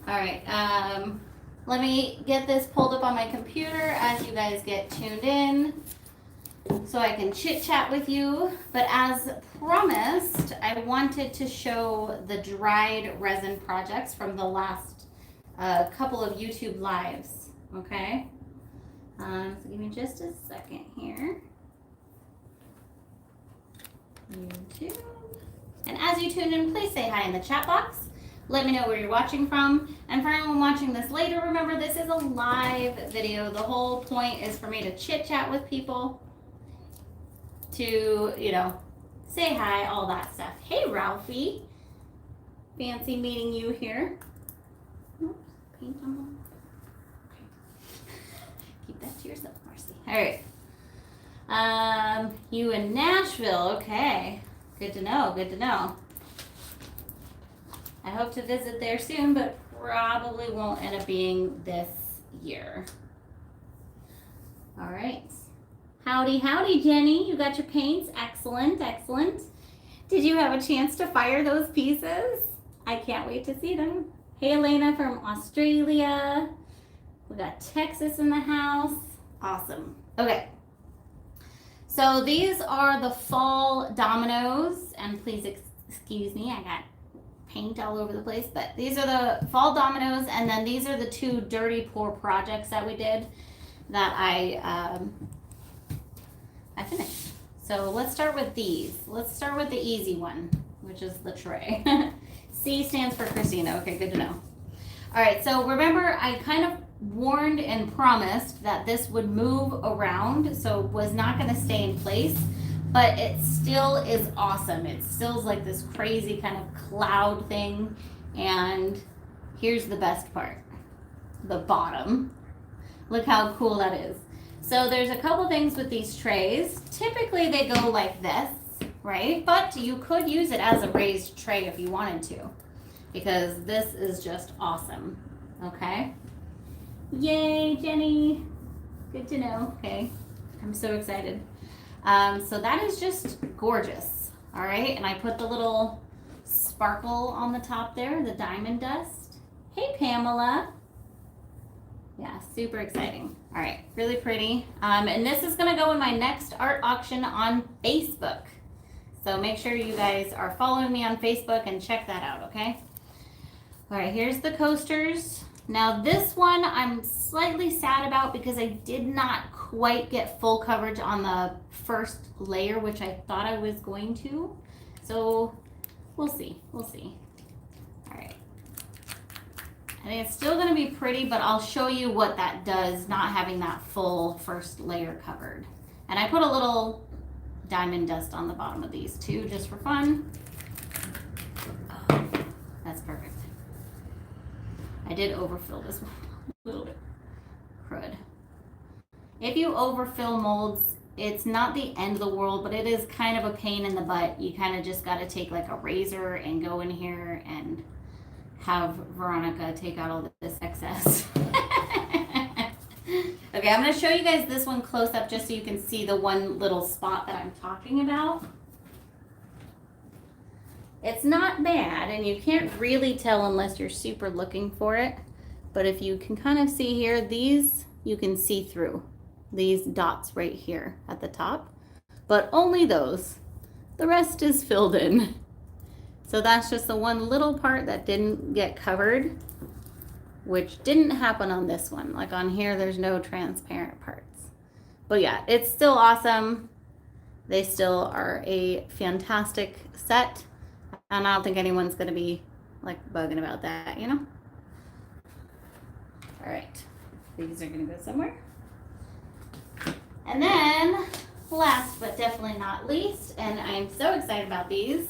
All right. Let me get this pulled up on my computer as you guys get tuned in so I can chit chat with you. But as promised, I wanted to show the dried resin projects from the last couple of YouTube lives. Okay. So give me just a second here. YouTube. And as you tune in, please say hi in the chat box. Let me know where you're watching from. And for anyone watching this later, remember this is a live video. The whole point is for me to chit chat with people, to, you know, say hi, all that stuff. Hey, Ralphie. Fancy meeting you here. Oops, paint on. Okay. Keep that to yourself, Marcy. All right. You in Nashville. Okay. Good to know. Good to know. I hope to visit there soon, but probably won't end up being this year. All right. Howdy, howdy, Jenny. You got your paints. Excellent, excellent. Did you have a chance to fire those pieces? I can't wait to see them. Hey, Elena from Australia. We got Texas in the house. Awesome. Okay. So these are the fall dominoes, and please excuse me, I got paint all over the place, but these are the fall dominoes, and then these are the two dirty pour projects that we did that I finished. So let's start with these. Let's start with the easy one, which is the tray. C stands for Christina. Okay, good to know. All right, so remember I kind of warned and promised that this would move around, so it was not going to stay in place. But it still is awesome. It still is like this crazy kind of cloud thing. And here's the best part. The bottom. Look how cool that is. So there's a couple things with these trays. Typically they go like this, right? But you could use it as a raised tray if you wanted to, because this is just awesome. Okay? Yay, Jenny. Good to know. Okay. I'm so excited. So that is just gorgeous. All right, and I put the little sparkle on the top there, the diamond dust. Hey, Pamela. Yeah, super exciting. All right, really pretty. And this is gonna go in my next art auction on Facebook. So make sure you guys are following me on Facebook and check that out, okay? All right, here's the coasters. Now this one I'm slightly sad about because I did not quite get full coverage on the first layer, which I thought I was going to. So we'll see, we'll see. All right. I think it's still gonna be pretty, but I'll show you what that does, not having that full first layer covered. And I put a little diamond dust on the bottom of these too, just for fun. Oh, that's perfect. I did overfill this one a little bit. Crud. If you overfill molds, it's not the end of the world, but it is kind of a pain in the butt. You kind of just got to take like a razor and go in here and have Veronica take out all this excess. Okay, I'm going to show you guys this one close up just so you can see the one little spot that I'm talking about. It's not bad, and you can't really tell unless you're super looking for it. But if you can kind of see here, these you can see through. These dots right here at the top. But only those. The rest is filled in. So that's just the one little part that didn't get covered, which didn't happen on this one. Like on here, there's no transparent parts. But yeah, it's still awesome. They still are a fantastic set. And I don't think anyone's going to be like bugging about that, you know? All right. These are going to go somewhere. And then last but definitely not least, and I'm so excited about these,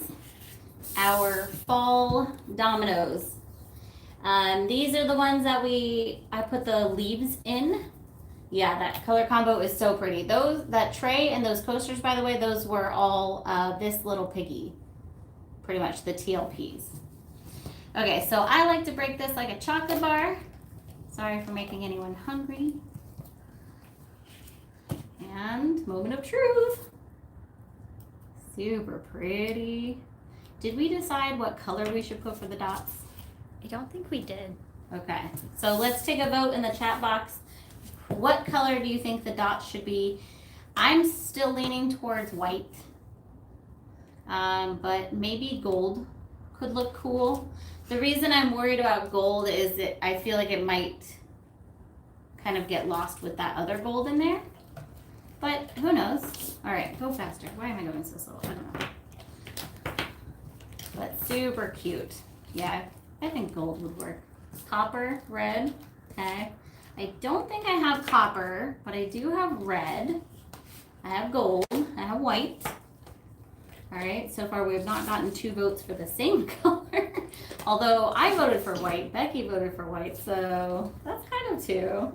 our fall dominoes. These are the ones that I put the leaves in. Yeah, that color combo is so pretty. That tray and those coasters, by the way, those were all this little piggy. Pretty much the TLPs. Okay, so I like to break this like a chocolate bar. Sorry for making anyone hungry. And moment of truth. Super pretty. Did we decide what color we should put for the dots? I don't think we did. Okay, so let's take a vote in the chat box. What color do you think the dots should be? I'm still leaning towards white, but maybe gold could look cool. The reason I'm worried about gold is that I feel like it might kind of get lost with that other gold in there, but who knows? All right, go faster. Why am I going so slow? I don't know. But super cute. Yeah, I think gold would work. Copper, red, okay. I don't think I have copper, but I do have red. I have gold, I have white. All right, so far we have not gotten 2 votes for the same color. Although I voted for white, Becky voted for white, so that's kind of 2.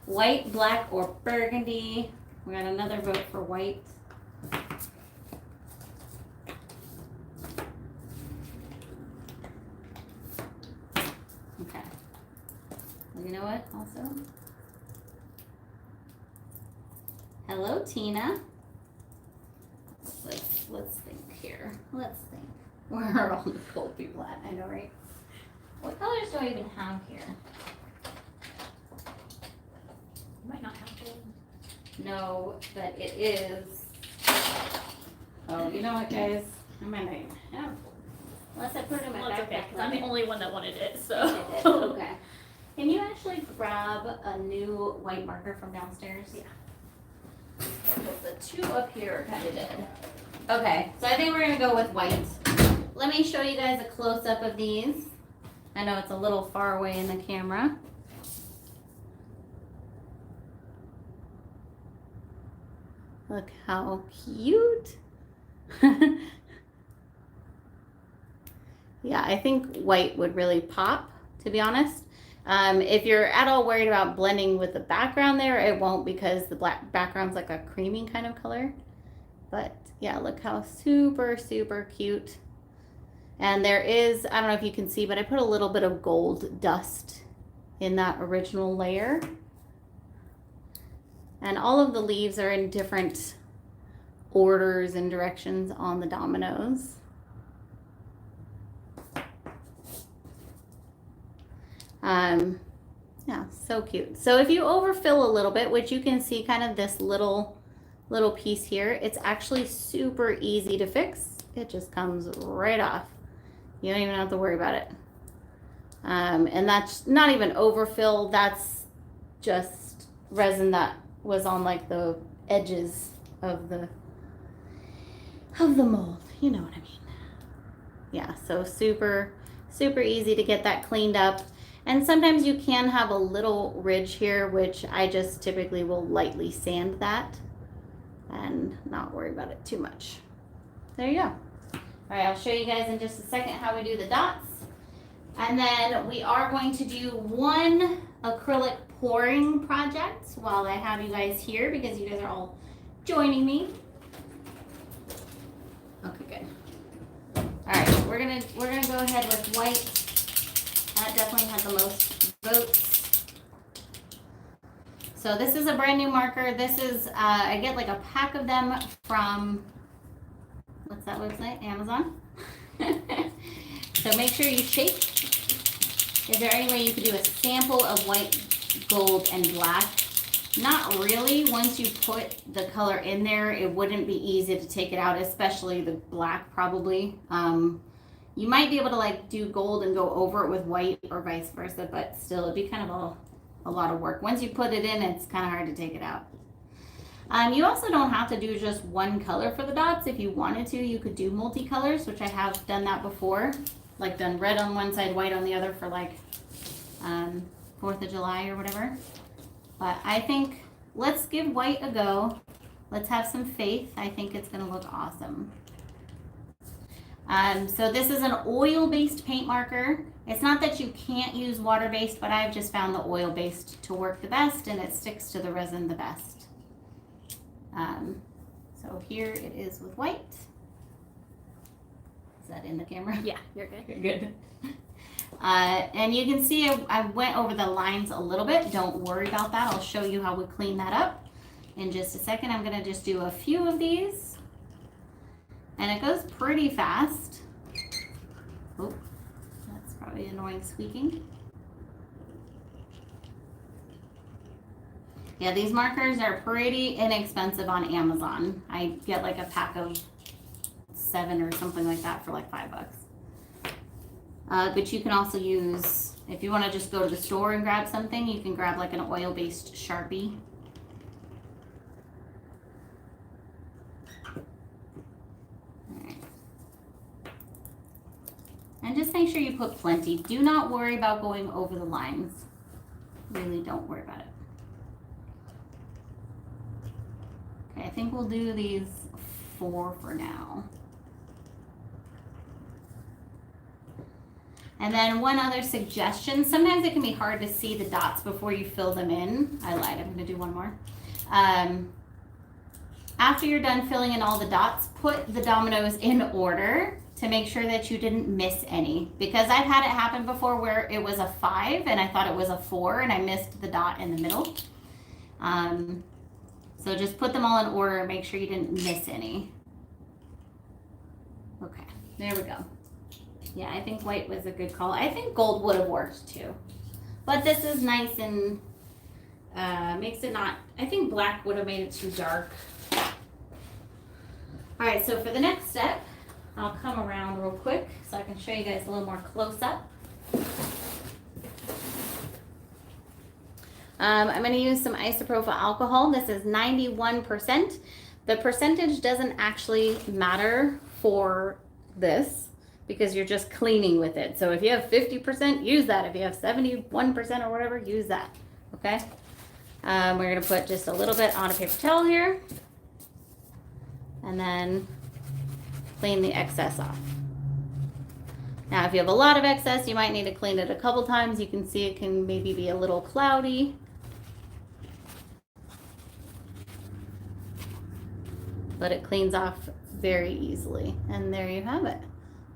White, black, or burgundy. We got another vote for white. Okay. You know what, also? Hello, Tina. Let's think here. Let's think. Where are all the gold people at? I know, right? What colors do I even have here? You might not have gold. No, but it is. Oh, you know what, guys? I might not even have gold. Unless I put it in my Well, backpack. it's okay, because I'm the only one that wanted it, so. I did. Okay. Can you actually grab a new white marker from downstairs? Yeah. The 2 up here kind of did. Okay, so I think we're gonna go with white. Let me show you guys a close-up of these. I know it's a little far away in the camera. Look how cute. Yeah, I think white would really pop, to be honest. If you're at all worried about blending with the background there, it won't, because the black background's like a creamy kind of color. But yeah, look how super, super cute. And there is, I don't know if you can see, but I put a little bit of gold dust in that original layer. And all of the leaves are in different orders and directions on the dominoes. Yeah, so cute. So if you overfill a little bit, which you can see kind of this little piece here, it's actually super easy to fix. It just comes right off. You don't even have to worry about it. And that's not even overfill, that's just resin that was on like the edges of the mold. You know what I mean. Yeah, so super, super easy to get that cleaned up. And sometimes you can have a little ridge here, which I just typically will lightly sand that and not worry about it too much. There you go. All right, I'll show you guys in just a second how we do the dots. And then we are going to do one acrylic pouring project while I have you guys here, because you guys are all joining me. Okay, good. All right, we're gonna go ahead with white. That definitely had the most votes. So this is a brand new marker. This is, I get like a pack of them from, what's that website? Amazon. So make sure you shake. Is there any way you could do a sample of white, gold, and black? Not really. Once you put the color in there, it wouldn't be easy to take it out, especially the black probably. You might be able to like do gold and go over it with white or vice versa, but still it'd be kind of a lot of work. Once you put it in, it's kind of hard to take it out. You also don't have to do just one color for the dots. If you wanted to, you could do multicolors, which I have done that before. Like done red on one side, white on the other for like 4th of July or whatever. But I think let's give white a go. Let's have some faith. I think it's gonna look awesome. So this is an oil-based paint marker. It's not that you can't use water-based, but I've just found the oil-based to work the best, and it sticks to the resin the best. So here it is with white. Is that in the camera? Yeah, you're good. You're good. And you can see I went over the lines a little bit. Don't worry about that. I'll show you how we clean that up in just a second. I'm going to just do a few of these. And it goes pretty fast. Oh, that's probably really annoying squeaking. Yeah, these markers are pretty inexpensive on Amazon. I get like a pack of 7 or something like that for like $5. But you can also use, if you want to just go to the store and grab something, you can grab like an oil-based Sharpie. Alright. And just make sure you put plenty. Do not worry about going over the lines. Really don't worry about it. Okay, I think we'll do these 4 for now. And then one other suggestion, sometimes it can be hard to see the dots before you fill them in. I lied, I'm gonna do one more. After you're done filling in all the dots, put the dominoes in order to make sure that you didn't miss any. Because I've had it happen before where it was a 5 and I thought it was a 4 and I missed the dot in the middle. So just put them all in order and make sure you didn't miss any. Okay, there we go. Yeah, I think white was a good call. I think gold would have worked too. But this is nice and makes it not, I think black would have made it too dark. All right, so for the next step, I'll come around real quick so I can show you guys a little more close up. I'm going to use some isopropyl alcohol. This is 91%. The percentage doesn't actually matter for this because you're just cleaning with it. So if you have 50%, use that. If you have 71% or whatever, use that. Okay? We're going to put just a little bit on a paper towel here and then clean the excess off. Now, if you have a lot of excess, you might need to clean it a couple times. You can see it can maybe be a little cloudy. But it cleans off very easily. And there you have it.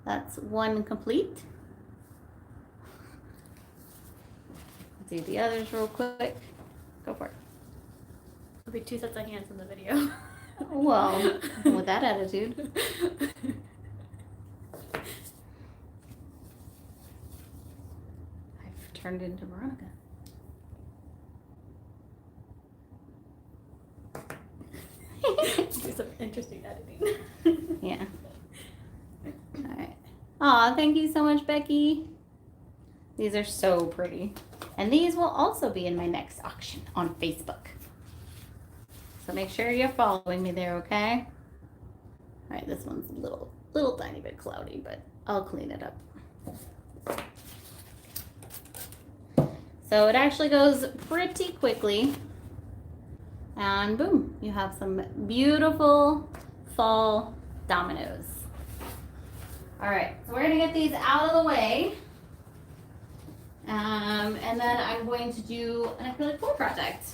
That's one complete. Let's do the others real quick. Go for it. There'll be 2 sets of hands in the video. Well, with that attitude. I've turned into Veronica. Do some interesting editing. Yeah. All right. Aw, thank you so much, Becky. These are so pretty. And these will also be in my next auction on Facebook. So make sure you're following me there, okay? All right, this one's a little tiny bit cloudy, but I'll clean it up. So it actually goes pretty quickly. And boom, you have some beautiful fall dominoes. All right, so we're gonna get these out of the way. And then I'm going to do an acrylic pour project.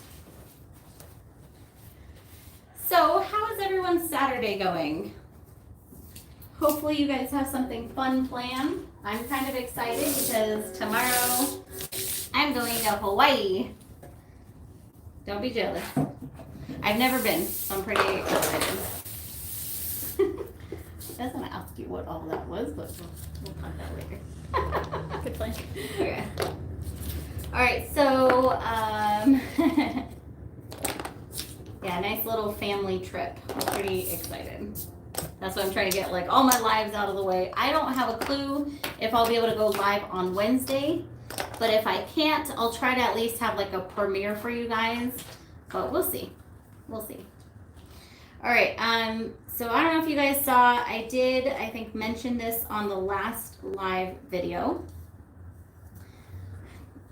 So how is everyone's Saturday going? Hopefully you guys have something fun planned. I'm kind of excited because tomorrow I'm going to Hawaii. Don't be jealous. I've never been, so I'm pretty excited. I was gonna ask you what all that was, but we'll talk that later. Good plan. Okay. All right, so yeah, nice little family trip. I'm pretty excited. That's what I'm trying to get, like, all my lives out of the way. I don't have a clue if I'll be able to go live on Wednesday, but if I can't, I'll try to at least have like a premiere for you guys. But we'll see. We'll see. All right. So I don't know if you guys saw, I did, I think, mention this on the last live video.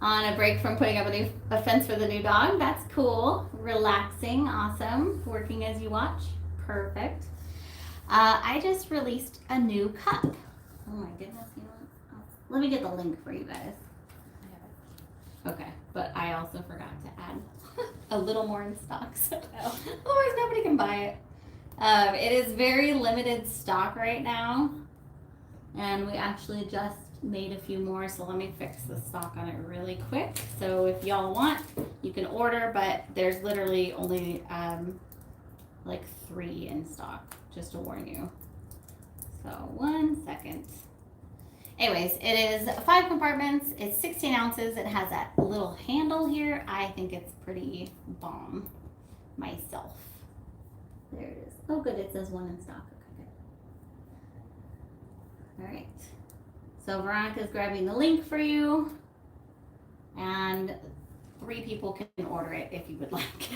On a break from putting up a fence for the new dog. That's cool. Relaxing. Awesome. Working as you watch. Perfect. I just released a new cup. Oh my goodness. You know what? Let me get the link for you guys. Okay. But I also forgot to add a little more in stock. So otherwise nobody can buy it. It is very limited stock right now. And we actually just made a few more, so let me fix the stock on it really quick. So if y'all want, you can order, but there's literally only like 3 in stock, just to warn you. So 1 second. Anyways, it is 5 compartments. It's 16 ounces. It has that little handle here. I think it's pretty bomb myself. There it is. Oh, good. It says 1 in stock. Okay, good. All right. So Veronica's grabbing the link for you, and 3 people can order it if you would like.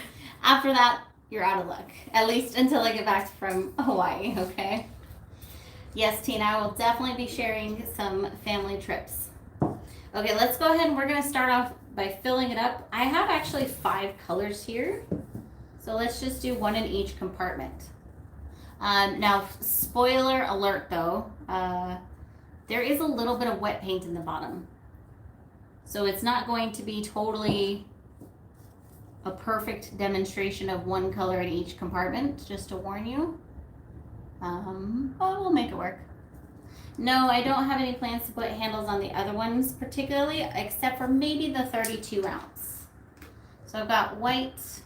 After that, you're out of luck. At least until I get back from Hawaii, okay? Yes, Tina, I will definitely be sharing some family trips. Okay, let's go ahead and we're gonna start off by filling it up. I have actually 5 colors here. So let's just do 1 in each compartment. Now, spoiler alert though, there is a little bit of wet paint in the bottom. So it's not going to be totally a perfect demonstration of 1 color in each compartment, just to warn you. But we'll make it work. No, I don't have any plans to put handles on the other ones particularly, except for maybe the 32 ounce. So I've got white.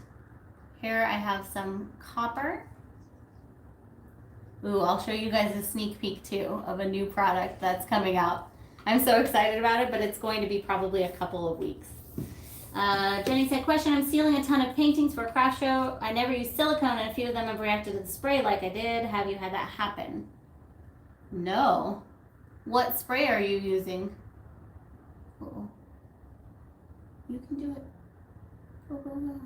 Here I have some copper. Ooh, I'll show you guys a sneak peek too of a new product that's coming out. I'm so excited about it, but it's going to be probably a couple of weeks. Jenny said, question, I'm sealing a ton of paintings for a craft show. I never used silicone and a few of them have reacted to the spray like I did. Have you had that happen? No. What spray are you using? Uh-oh. You can do it. Go, go, go.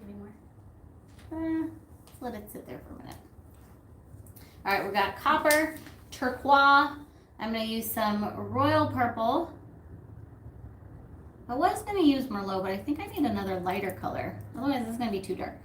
Any more? Let's let it sit there for a minute. All right, we got copper, turquoise. I'm going to use some royal purple. I was going to use Merlot, but I think I need another lighter color. Otherwise, it's going to be too dark.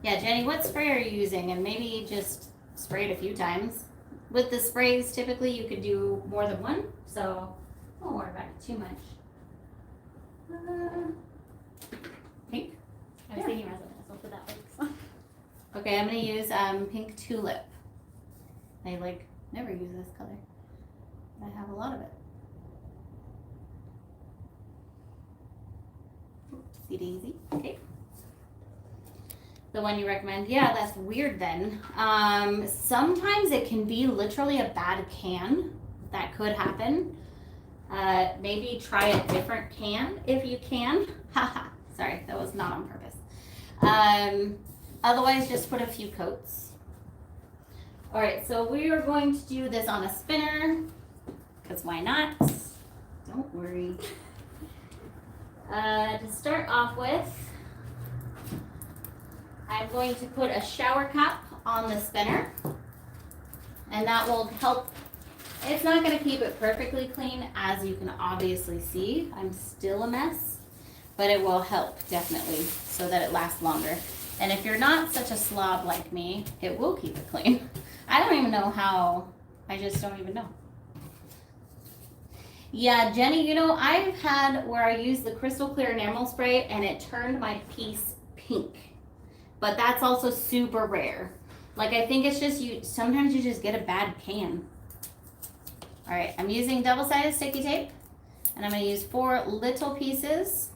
Yeah, Jenny, what spray are you using? And maybe just spray it a few times. With the sprays, typically you could do more than 1, so don't worry about it too much. Pink? I was thinking resin, so for that works. Okay, I'm going to use pink tulip. I never use this color, but I have a lot of it. Oopsie daisy. Okay. The one you recommend. Yeah, that's weird then. Sometimes it can be literally a bad can. That could happen. Maybe try a different can if you can. Haha. Sorry, that was not on purpose. Otherwise, just put a few coats. All right, so we are going to do this on a spinner, because why not? Don't worry. To start off with, I'm going to put a shower cap on the spinner, and that will help. It's not going to keep it perfectly clean, as you can obviously see. I'm still a mess, but it will help definitely so that it lasts longer. And if you're not such a slob like me, it will keep it clean. I don't even know how. I just don't even know. Yeah, Jenny, I've had where I used the crystal clear enamel spray and it turned my piece pink. But that's also super rare. I think it's just sometimes you just get a bad can. All right, I'm using double-sided sticky tape, and I'm going to use 4 little pieces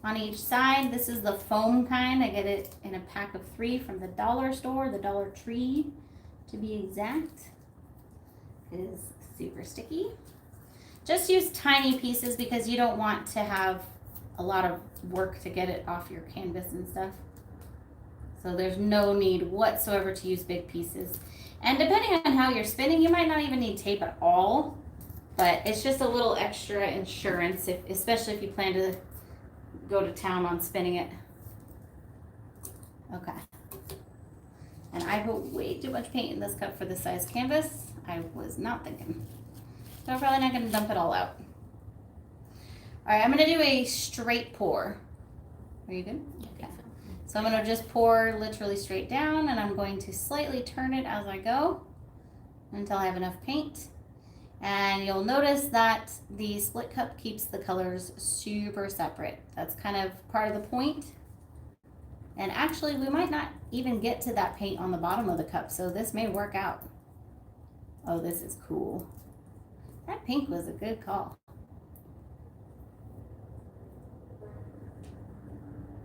on each side. This is the foam kind. I get it in a pack of 3 from the dollar store, the Dollar Tree to be exact. It is super sticky. Just use tiny pieces because you don't want to have a lot of work to get it off your canvas and stuff. So there's no need whatsoever to use big pieces. And depending on how you're spinning, you might not even need tape at all. But it's just a little extra insurance, especially if you plan to go to town on spinning it. Okay. And I put way too much paint in this cup for this size canvas. I was not thinking. So I'm probably not going to dump it all out. All right, I'm going to do a straight pour. Are you good? Yeah, I think so. So I'm going to just pour literally straight down, and I'm going to slightly turn it as I go until I have enough paint. And you'll notice that the split cup keeps the colors super separate. That's kind of part of the point. And actually, we might not even get to that paint on the bottom of the cup, so this may work out. Oh, this is cool. That pink was a good call.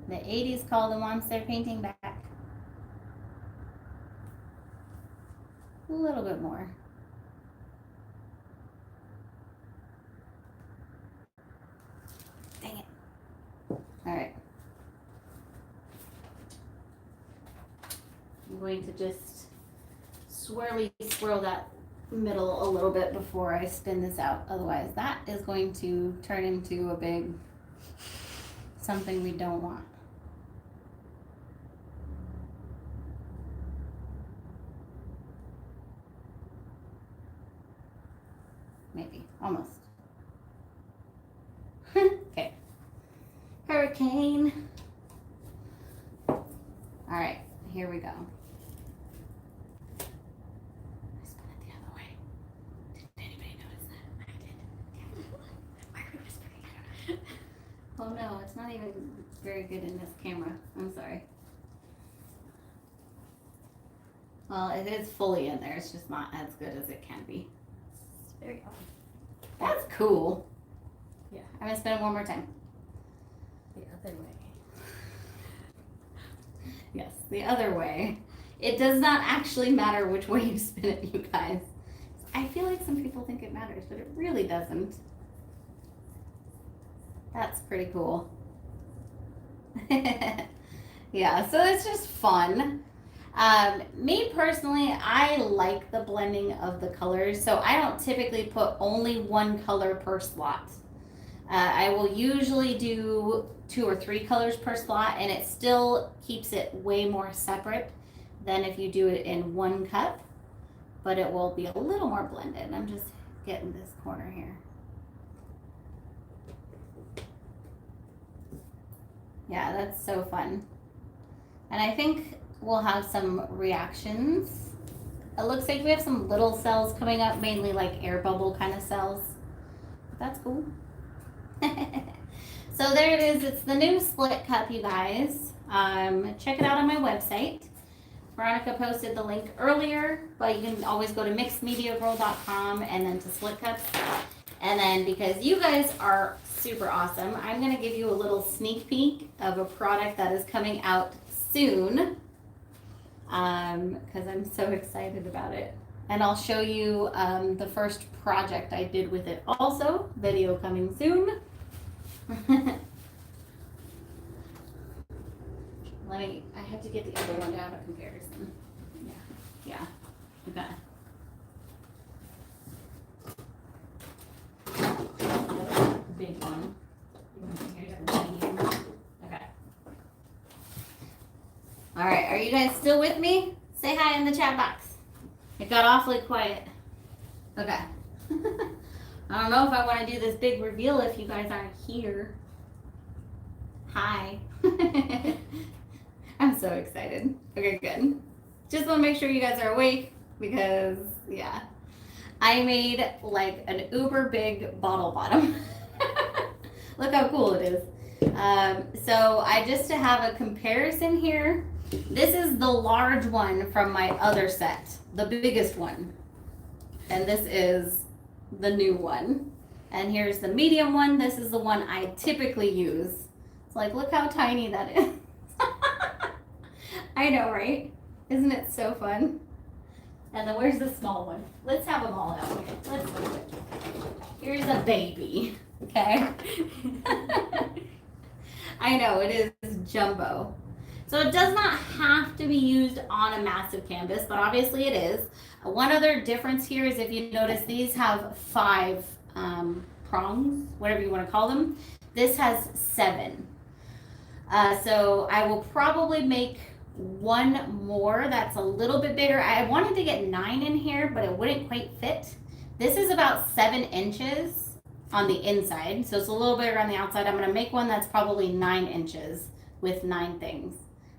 The 80s call them once they're painting back. A little bit more. Dang it. All right. I'm going to just swirl that middle a little bit before I spin this out. Otherwise, that is going to turn into a big something we don't want. Maybe, almost. Okay. Hurricane. All right, here we go. I spun it the other way. Did anybody notice that? I did. Why are we whispering? Oh no, it's not even very good in this camera. I'm sorry. Well, it is fully in there. It's just not as good as it can be. It's very odd. That's cool. Yeah. I'm gonna spin it one more time. The other way. Yes, the other way. It does not actually matter which way you spin it, you guys. I feel like some people think it matters, but it really doesn't. That's pretty cool. Yeah, so it's just fun. Me personally, I like the blending of the colors, so I don't typically put only one color per slot. I will usually do 2 or 3 colors per slot, and it still keeps it way more separate than if you do it in one cup, but it will be a little more blended. I'm just getting this corner here. Yeah, that's so fun. And I think we'll have some reactions. It looks like we have some little cells coming up, mainly like air bubble kind of cells. That's cool. So there it is. It's the new split cup, you guys. Check it out on my website. Veronica posted the link earlier, but you can always go to mixedmediagirl.com and then to split cups. And then because you guys are super awesome, I'm going to give you a little sneak peek of a product that is coming out soon. Because I'm so excited about it. And I'll show you the first project I did with it also. Video coming soon. I have to get the other one to have a comparison. Yeah. Okay. Big one. Okay. All right, are you guys still with me? Say hi in the chat box. It got awfully quiet. Okay. I don't know if I want to do this big reveal if you guys aren't here. Hi. I'm so excited. Okay, good. Just want to make sure you guys are awake because, yeah. I made like an uber big bottle bottom. Look how cool it is. So just to have a comparison here, this is the large one from my other set, the biggest one. And this is the new one. And here's the medium one. This is the one I typically use. It's like, look how tiny that is. I know, right? Isn't it so fun? And then where's the small one? Let's have them all out here. Let's do it. Here's a baby, okay? I know, it is jumbo. So it does not have to be used on a massive canvas, but obviously it is. One other difference here is if you notice these have 5 prongs, whatever you want to call them. This has 7. So I will probably make one more that's a little bit bigger. I wanted to get 9 in here, but it wouldn't quite fit. This is about 7 inches on the inside, so it's a little bigger on the outside. I'm going to make one that's probably 9 inches with 9 things,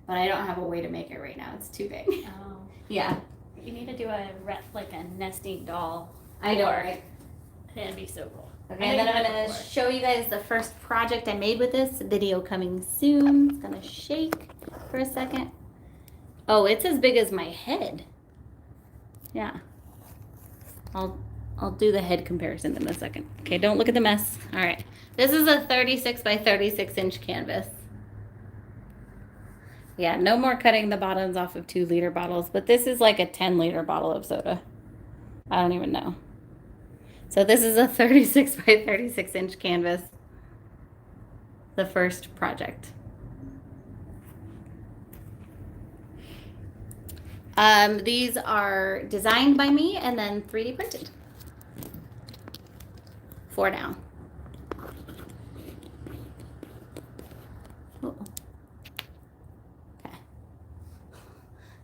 but I don't have a way to make it right now. It's too big. Oh. Yeah. You need to do a nesting doll. I know, right? It'd be so cool. Okay, and then I'm going to show you guys the first project I made with this. Video coming soon. It's going to shake for a second. Oh, it's as big as my head. Yeah. I'll do the head comparison in a second. Okay, don't look at the mess. All right. This is a 36 by 36 inch canvas. Yeah, no more cutting the bottoms off of 2-liter bottles, but this is like a 10-liter bottle of soda. I don't even know. So this is a 36 by 36 inch canvas. The first project. These are designed by me and then 3D printed. For now. Ooh. Okay.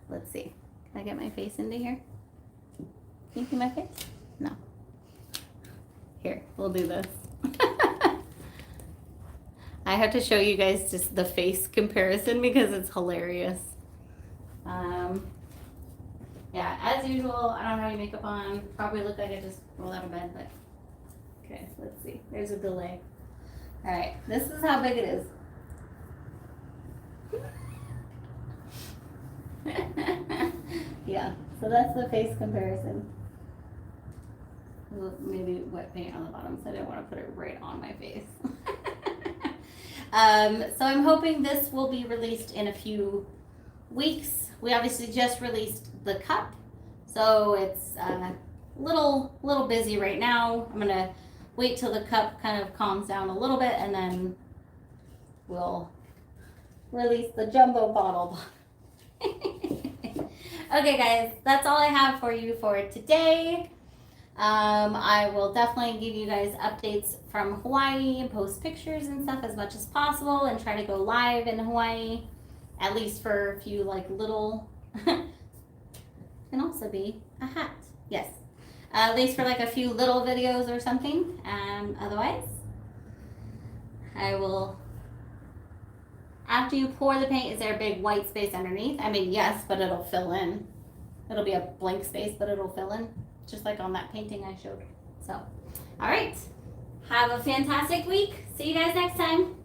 Let's see. Can I get my face into here? Can you see my face? No. Here, we'll do this. I have to show you guys just the face comparison because it's hilarious. Yeah, as usual, I don't have any makeup on. Probably look like I just rolled out of bed, but okay, let's see. There's a delay. All right, this is how big it is. Yeah, so that's the face comparison. Maybe wet paint on the bottom, so I didn't want to put it right on my face. So I'm hoping this will be released in a few weeks. We obviously just released the cup, so it's a little busy right now. I'm gonna wait till the cup kind of calms down a little bit, and then we'll release the jumbo bottle. Okay, guys, that's all I have for you for today. I will definitely give you guys updates from Hawaii and post pictures and stuff as much as possible and try to go live in Hawaii, at least for a few like little, can also be a hat, yes. At least for like a few little videos or something. Otherwise, I will, after you pour the paint, is there a big white space underneath? I mean, yes, but it'll fill in. It'll be a blank space, but it'll fill in. Just like on that painting I showed. So, all right. Have a fantastic week. See you guys next time.